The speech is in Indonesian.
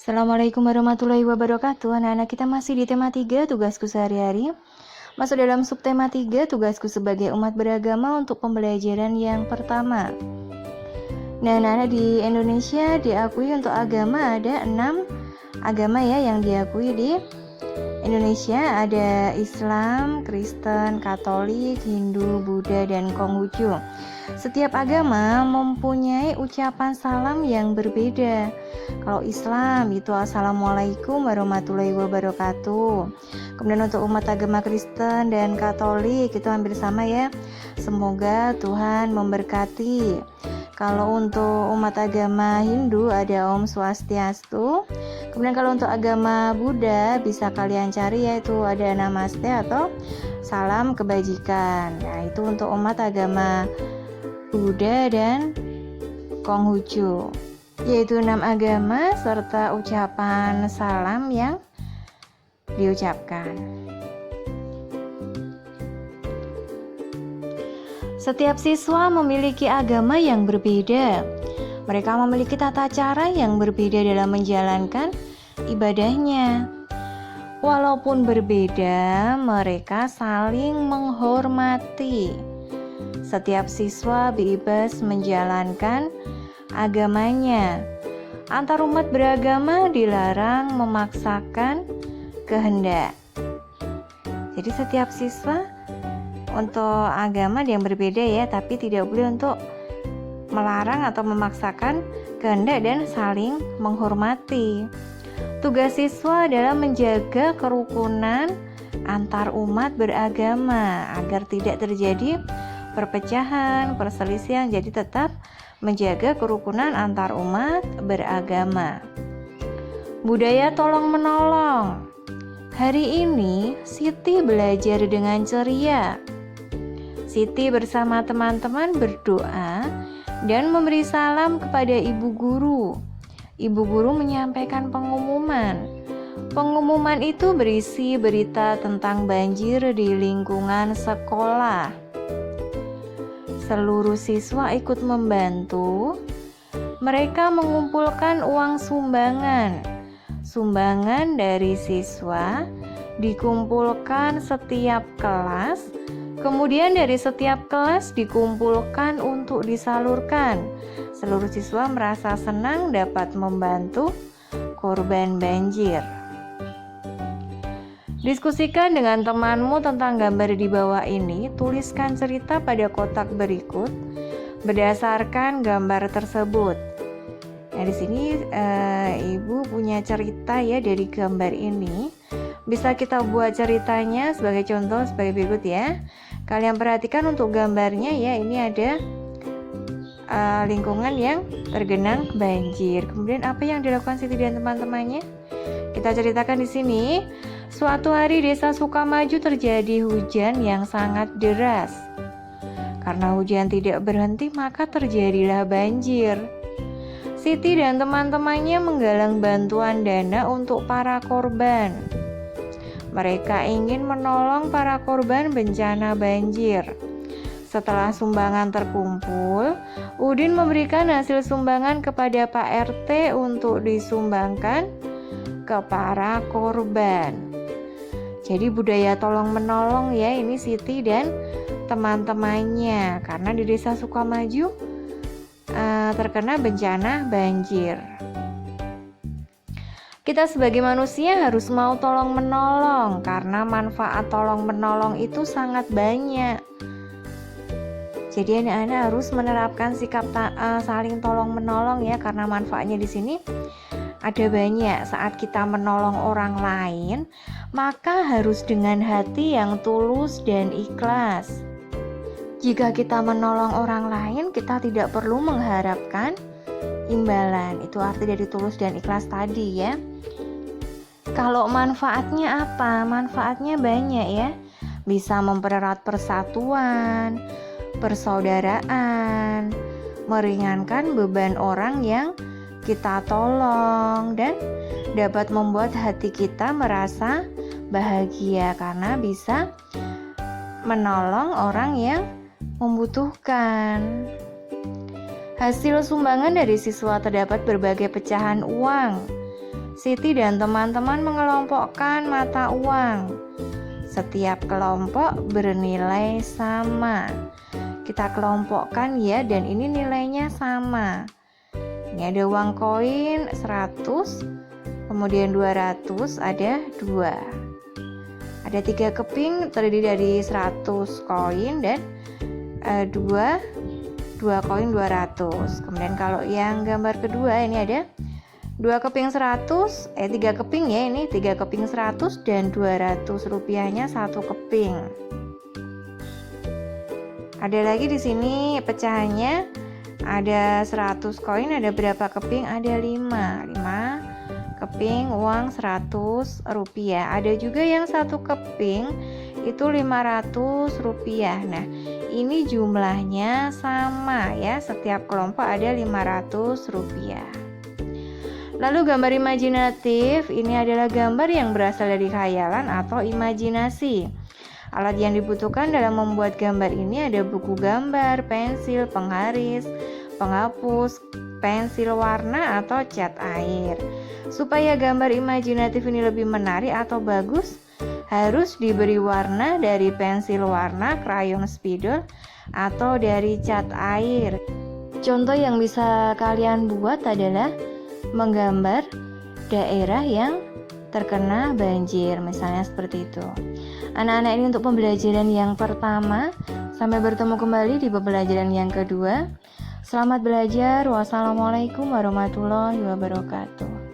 Assalamualaikum warahmatullahi wabarakatuh. Anak-anak kita masih di tema 3, tugasku sehari-hari. Masuk dalam subtema 3, tugasku sebagai umat beragama untuk pembelajaran yang pertama. Nah, anak-anak di Indonesia diakui untuk agama ada 6 agama ya yang diakui di Indonesia. Ada Islam, Kristen, Katolik, Hindu, Buddha, dan Konghucu. Setiap agama mempunyai ucapan salam yang berbeda. Kalau Islam itu Assalamualaikum warahmatullahi wabarakatuh. Kemudian untuk umat agama Kristen dan Katolik itu hampir sama ya. Semoga Tuhan memberkati. Kalau untuk umat agama Hindu ada Om Swastiastu. Kemudian kalau untuk agama Buddha bisa kalian cari yaitu ada Namaste atau salam kebajikan. Nah, itu untuk umat agama Buddha dan Konghucu, yaitu 6 agama serta ucapan salam yang diucapkan. Setiap siswa memiliki agama yang berbeda. Mereka memiliki tata cara yang berbeda dalam menjalankan ibadahnya. Walaupun berbeda, mereka saling menghormati. Setiap siswa bebas menjalankan agamanya. Antar umat beragama dilarang memaksakan kehendak. Jadi setiap siswa untuk agama yang berbeda ya, tapi tidak boleh untuk melarang atau memaksakan kehendak dan saling menghormati. Tugas siswa adalah menjaga kerukunan antar umat beragama agar tidak terjadi perpecahan, perselisihan, jadi tetap menjaga kerukunan antar umat beragama. Budaya tolong-menolong. Hari ini Siti belajar dengan ceria. Siti bersama teman-teman berdoa dan memberi salam kepada ibu guru. Ibu guru menyampaikan pengumuman. Pengumuman itu berisi berita tentang banjir di lingkungan sekolah. Seluruh siswa ikut membantu. Mereka mengumpulkan uang sumbangan. Sumbangan dari siswa dikumpulkan setiap kelas. Kemudian dari setiap kelas dikumpulkan untuk disalurkan. Seluruh siswa merasa senang dapat membantu korban banjir. Diskusikan dengan temanmu tentang gambar di bawah ini. Tuliskan cerita pada kotak berikut berdasarkan gambar tersebut. Nah, di sini Ibu punya cerita ya dari gambar ini. Bisa kita buat ceritanya sebagai contoh sebagai berikut ya. Kalian perhatikan untuk gambarnya ya, ini ada lingkungan yang tergenang banjir. Kemudian apa yang dilakukan Siti dan teman-temannya? Kita ceritakan di sini. Suatu hari desa Sukamaju terjadi hujan yang sangat deras. Karena hujan tidak berhenti, maka terjadilah banjir. Siti dan teman-temannya menggalang bantuan dana untuk para korban. Mereka ingin menolong para korban bencana banjir. Setelah sumbangan terkumpul, Udin memberikan hasil sumbangan kepada Pak RT untuk disumbangkan ke para korban. Jadi budaya tolong menolong ya, ini Siti dan teman-temannya, karena di desa Sukamaju terkena bencana banjir. Kita sebagai manusia harus mau tolong menolong karena manfaat tolong menolong itu sangat banyak. Jadi anak-anak harus menerapkan sikap saling tolong menolong ya, karena manfaatnya di sini ada banyak. Saat kita menolong orang lain, maka harus dengan hati yang tulus dan ikhlas. Jika kita menolong orang lain, kita tidak perlu mengharapkan imbalan. Itu arti dari tulus dan ikhlas tadi ya. Kalau manfaatnya apa? Manfaatnya banyak ya. Bisa mempererat persatuan, persaudaraan, meringankan beban orang yang kita tolong, dan dapat membuat hati kita merasa bahagia karena bisa menolong orang yang membutuhkan. Hasil sumbangan dari siswa terdapat berbagai pecahan uang. Siti dan teman-teman mengelompokkan mata uang. Setiap kelompok bernilai sama. Kita kelompokkan ya, dan ini nilainya sama. Ini ada uang koin 100, kemudian 200, ada 2. Ada 3 keping terdiri dari 100 koin dan 2 koin 200. Kemudian kalau yang gambar kedua ini ada 2 keping 100, 3 keping ya, ini 3 keping 100 dan 200 rupiahnya 1 keping. Ada lagi di sini pecahannya, ada 100 koin, ada berapa keping? Ada 5 keping uang 100 rupiah. Ada juga yang 1 keping itu 500 rupiah. Nah, ini jumlahnya sama ya, setiap kelompok ada 500 rupiah. Lalu gambar imajinatif, ini adalah gambar yang berasal dari khayalan atau imajinasi. Alat yang dibutuhkan dalam membuat gambar ini ada buku gambar, pensil, penggaris, penghapus, pensil warna atau cat air. Supaya gambar imajinatif ini lebih menarik atau bagus, harus diberi warna dari pensil warna, krayon spidol, atau dari cat air. Contoh yang bisa kalian buat adalah menggambar daerah yang terkena banjir, misalnya seperti itu. Anak-anak, ini untuk pembelajaran yang pertama. Sampai bertemu kembali di pembelajaran yang kedua. Selamat belajar. Wassalamualaikum warahmatullahi wabarakatuh.